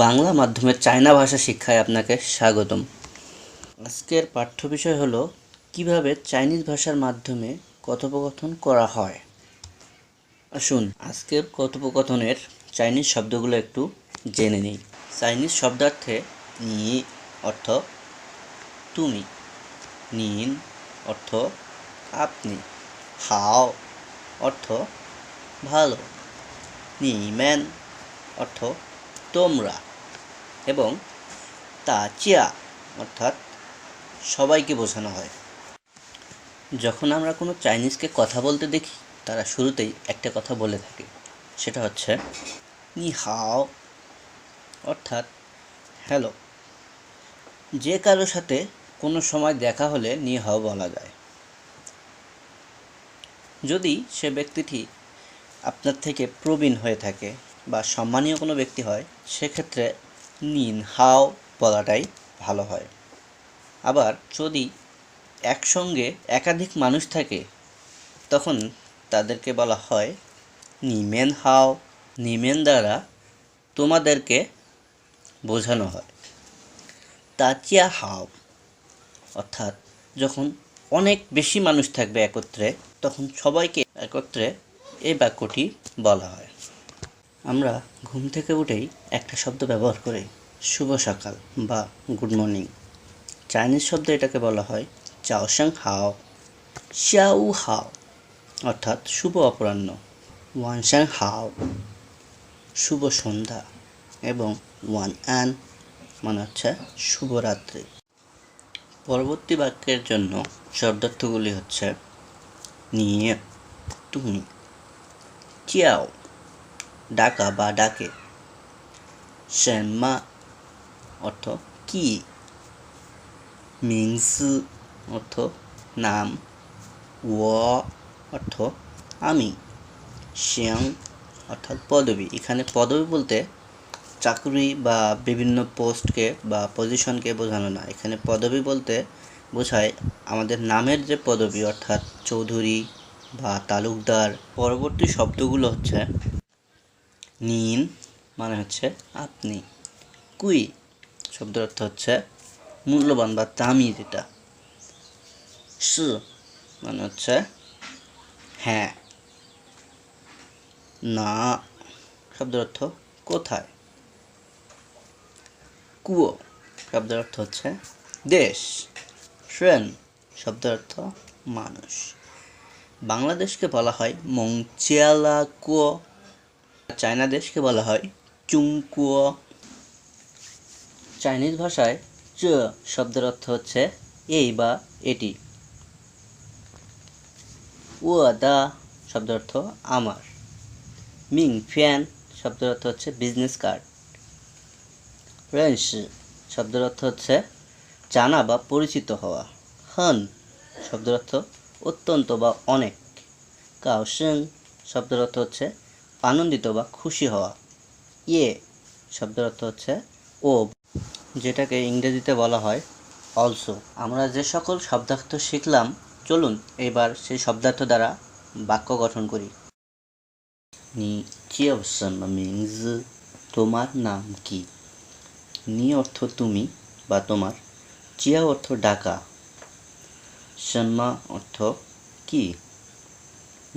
বাংলা মাধ্যমে চায়না ভাষা শিক্ষায় আপনাকে স্বাগতম। আজকের পাঠ্য বিষয় হলো কিভাবে চাইনিজ ভাষার মাধ্যমে কথোপকথন করা হয়। আসুন আজকের কথোপকথনের চাইনিজ শব্দগুলো একটু জেনে নিই। চাইনিজ শব্দার্থে নি অর্থ তুমি, নিন অর্থ আপনি, হাও অর্থ ভালো, নিমেন অর্থ তোমরা এবং তাচিয়া অর্থাৎ সবাইকে বোঝানো হয়। যখন আমরা কোনো চাইনিজকে কথা বলতে দেখি তারা শুরুতেই একটা কথা বলে থাকে, সেটা হচ্ছে নি হাও অর্থাৎ হ্যালো। যে কারো সাথে কোনো সময় দেখা হলে নি হাও বলা যায়। যদি সে ব্যক্তিটি আপনার থেকে প্রবীণ হয়ে থাকে বা সম্মানীয় কোনো ব্যক্তি হয়, সেক্ষেত্রে নিন হাও বলাটাই ভালো হয়। আবার যদি একসঙ্গে একাধিক মানুষ থাকে তখন তাদেরকে বলা হয় নিমেন হাও। নিমেন দ্বারা তোমাদেরকে বোঝানো হয়। তাচিয়া হাও অর্থাৎ যখন অনেক বেশি মানুষ থাকবে একত্রে, তখন সবাইকে একত্রে এই বাক্যটি বলা হয়। আমরা ঘুম থেকে উঠেই একটা শব্দ ব্যবহার করি, শুভ সকাল বা গুড মর্নিং। চাইনিজ শব্দে এটাকে বলা হয় চাওশাং হাও। শাউ হাও অর্থাৎ শুভ অপরাহ্ন, ওয়ানশাং হাও শুভ সন্ধ্যা এবং ওয়ান অ্যান মানে হচ্ছে শুভরাত্রি। পরবর্তী বাক্যের জন্য শব্দার্থগুলি হচ্ছে নিয়ে তুমি, চিয়াও ডাকা বা ডাকে, সেনমা অর্থ কি, মিংসি অর্থ নাম, ওয়া অর্থ আমি, শিয়াং অর্থাৎ পদবি। এখানে পদবি বলতে চাকরি বা বিভিন্ন পোস্টকে বা পজিশনকে বোঝানো না। এখানে পদবি বলতে বোঝায় আমাদের নামের যে পদবি, অর্থাৎ চৌধুরী বা তালুকদার। পরবর্তী শব্দগুলো হচ্ছে নিন মানে হচ্ছে আপনি, কুই শব্দের অর্থ হচ্ছে মূল্যবান বা দামি যেটা, সি মানে হচ্ছে হ্যাঁ, না শব্দের অর্থ কোথায়, কুয়ো শব্দের অর্থ হচ্ছে দেশ, ট্রেন শব্দের অর্থ মানুষ। বাংলাদেশকে বলা হয় মংচিয়ালা কুয়ো, চায়না দেশকে বলা হয় চুংকুয়ো। চাইনিজ ভাষায় চ শব্দের অর্থ হচ্ছে এই বা এটি, ওদা শব্দের অর্থ আমার, মিং ফ্যান শব্দের অর্থ হচ্ছে বিজনেস কার্ড, রেনশি শব্দের অর্থ হচ্ছে জানা বা পরিচিত হওয়া, হন শব্দের অর্থ অত্যন্ত বা অনেক, কাওশিং শব্দের অর্থ হচ্ছে আনন্দিত বা খুশি হওয়া, ইয়ে শব্দের অর্থ হচ্ছে ও, যেটাকে ইংরেজিতে বলা হয় অলসো। আমরা যে সকল শব্দার্থ শিখলাম, চলুন এবার সেই শব্দার্থ দ্বারা বাক্য গঠন করি। নি চিয়াও শামা মিংজি, তোমার নাম কি। নি অর্থ তুমি বা তোমার, চিয়া অর্থ ডাকা, শামা অর্থ কি,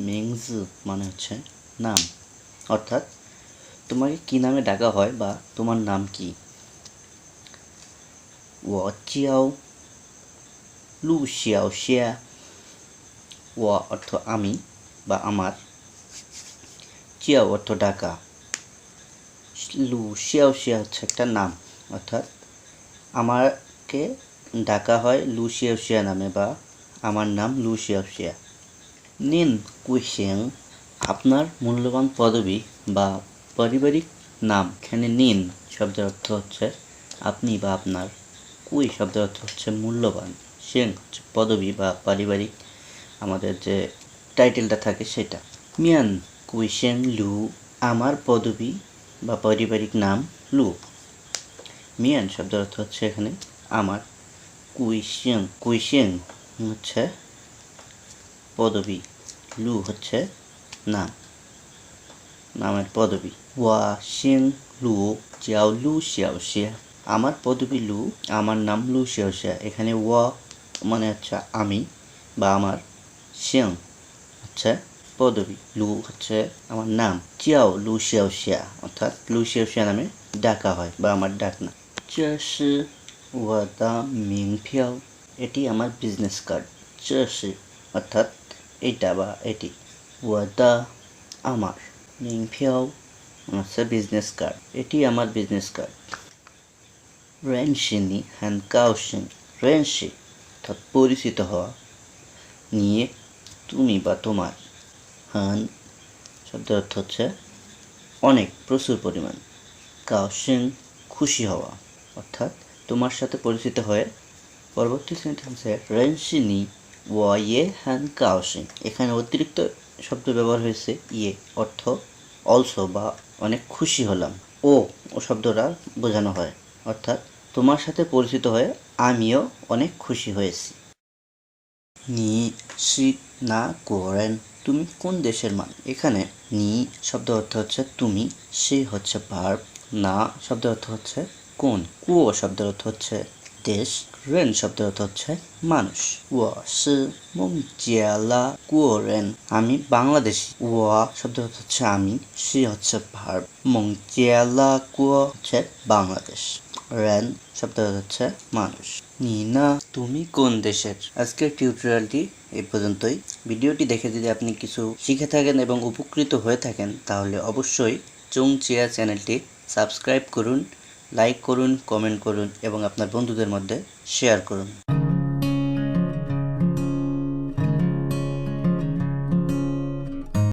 মিংজি মানে হচ্ছে নাম, অর্থাৎ তোমাকে কি নামে ডাকা হয় বা তোমার নাম কি। ওয়া চিয়াও লু শিয়াও শিয়া, ওয়া অর্থ আমি বা আমার, চিয়াও অর্থ ডাকা, লু শিয়াও শিয়া হচ্ছে একটা নাম, অর্থাৎ আমাকে ডাকা হয় লু শিয়াও শিয়া নামে বা আমার নাম লু শিয়াও শিয়া। নিন কুইশিং আপনার মূল্যবান পদবি বা পারিবারিক নাম। এখানে নিন শব্দের অর্থ হচ্ছে আপনি বা আপনার, কুই শব্দের অর্থ হচ্ছে মূল্যবান, শিং হচ্ছে পদবি বা পারিবারিক আমাদের যে টাইটেলটা থাকে সেটা। মিয়ান কুইশিং লু আমার পদবি বা পারিবারিক নাম লু। মিয়ান শব্দের অর্থ হচ্ছে এখানে আমার, কুইশিং হচ্ছে পদবি, লু হচ্ছে নাম। নামের পদবী। ওয়া শিং লু জিয়াও লু xiaoxia, আমার পদবী লু, আমার নাম লু xiaoxia। এখানে ওয়া মানে হচ্ছে আমি বা আমার, শিং হচ্ছে পদবী, লু হচ্ছে আমার নাম, জিয়াও লু xiaoxia অর্থাৎ লু xiaoxia নামে ডাকা হয় বা আমার ডাক নাম। 这是我的名票, এটি আমার বিজনেস কার্ড। 这是অর্থাৎ এটা বা এটি, 我的আমার, 名票হচ্ছে বিজনেস কার্ড, এটি আমার বিজনেস কার্ড। 认识你很高兴, 认识অর্থাৎ পরিচিত হওয়া, 你তুমি বা তোমার, 很শব্দের অর্থ হচ্ছে অনেক, প্রচুর পরিমাণ, 高兴খুশি হওয়া অর্থাৎ তোমার সাথে পরিচিত হয়ে। পরবর্তী সেন্টেন্সে 认识你我也很高兴, এখানে অতিরিক্ত শব্দ ব্যবহার হয়েছে ইয়ে, অর্থ অলসো বা অনেক খুশি হলাম। ও শব্দটা বোঝানো হয়, অর্থাৎ তোমার সাথে পরিচিত হয়ে আমিও অনেক খুশি হয়েছি। 你是哪国人, তুমি কোন দেশের মানুষ। এখানে নি শব্দ অর্থ হচ্ছে তুমি, সি হচ্ছে ভার্ব, না শব্দের অর্থ হচ্ছে কোন, কুয়ো শব্দের অর্থ হচ্ছে দেশ, রেন শব্দের অর্থ হচ্ছে মানুষ। 我是孟加拉国人, আমি বাংলাদেশি। ওয়া শব্দের অর্থ হচ্ছে আমি, সি হচ্ছে ভার্ব, মং জিয়ালা কুয়ো হচ্ছে বাংলাদেশ, রেন শব্দের অর্থ হচ্ছে মানুষ। নিনা তুমি কোন দেশের। আজকের টিউটোরিয়ালটি এই পর্যন্তই। ভিডিওটি দেখে যদি আপনি কিছু শিখে থাকেন এবং উপকৃত হয়ে থাকেন তাহলে অবশ্যই জংজিয়া চ্যানেলটি সাবস্ক্রাইব করুন, লাইক করুন, কমেন্ট করুন এবং আপনার বন্ধুদের মধ্যে শেয়ার করুন।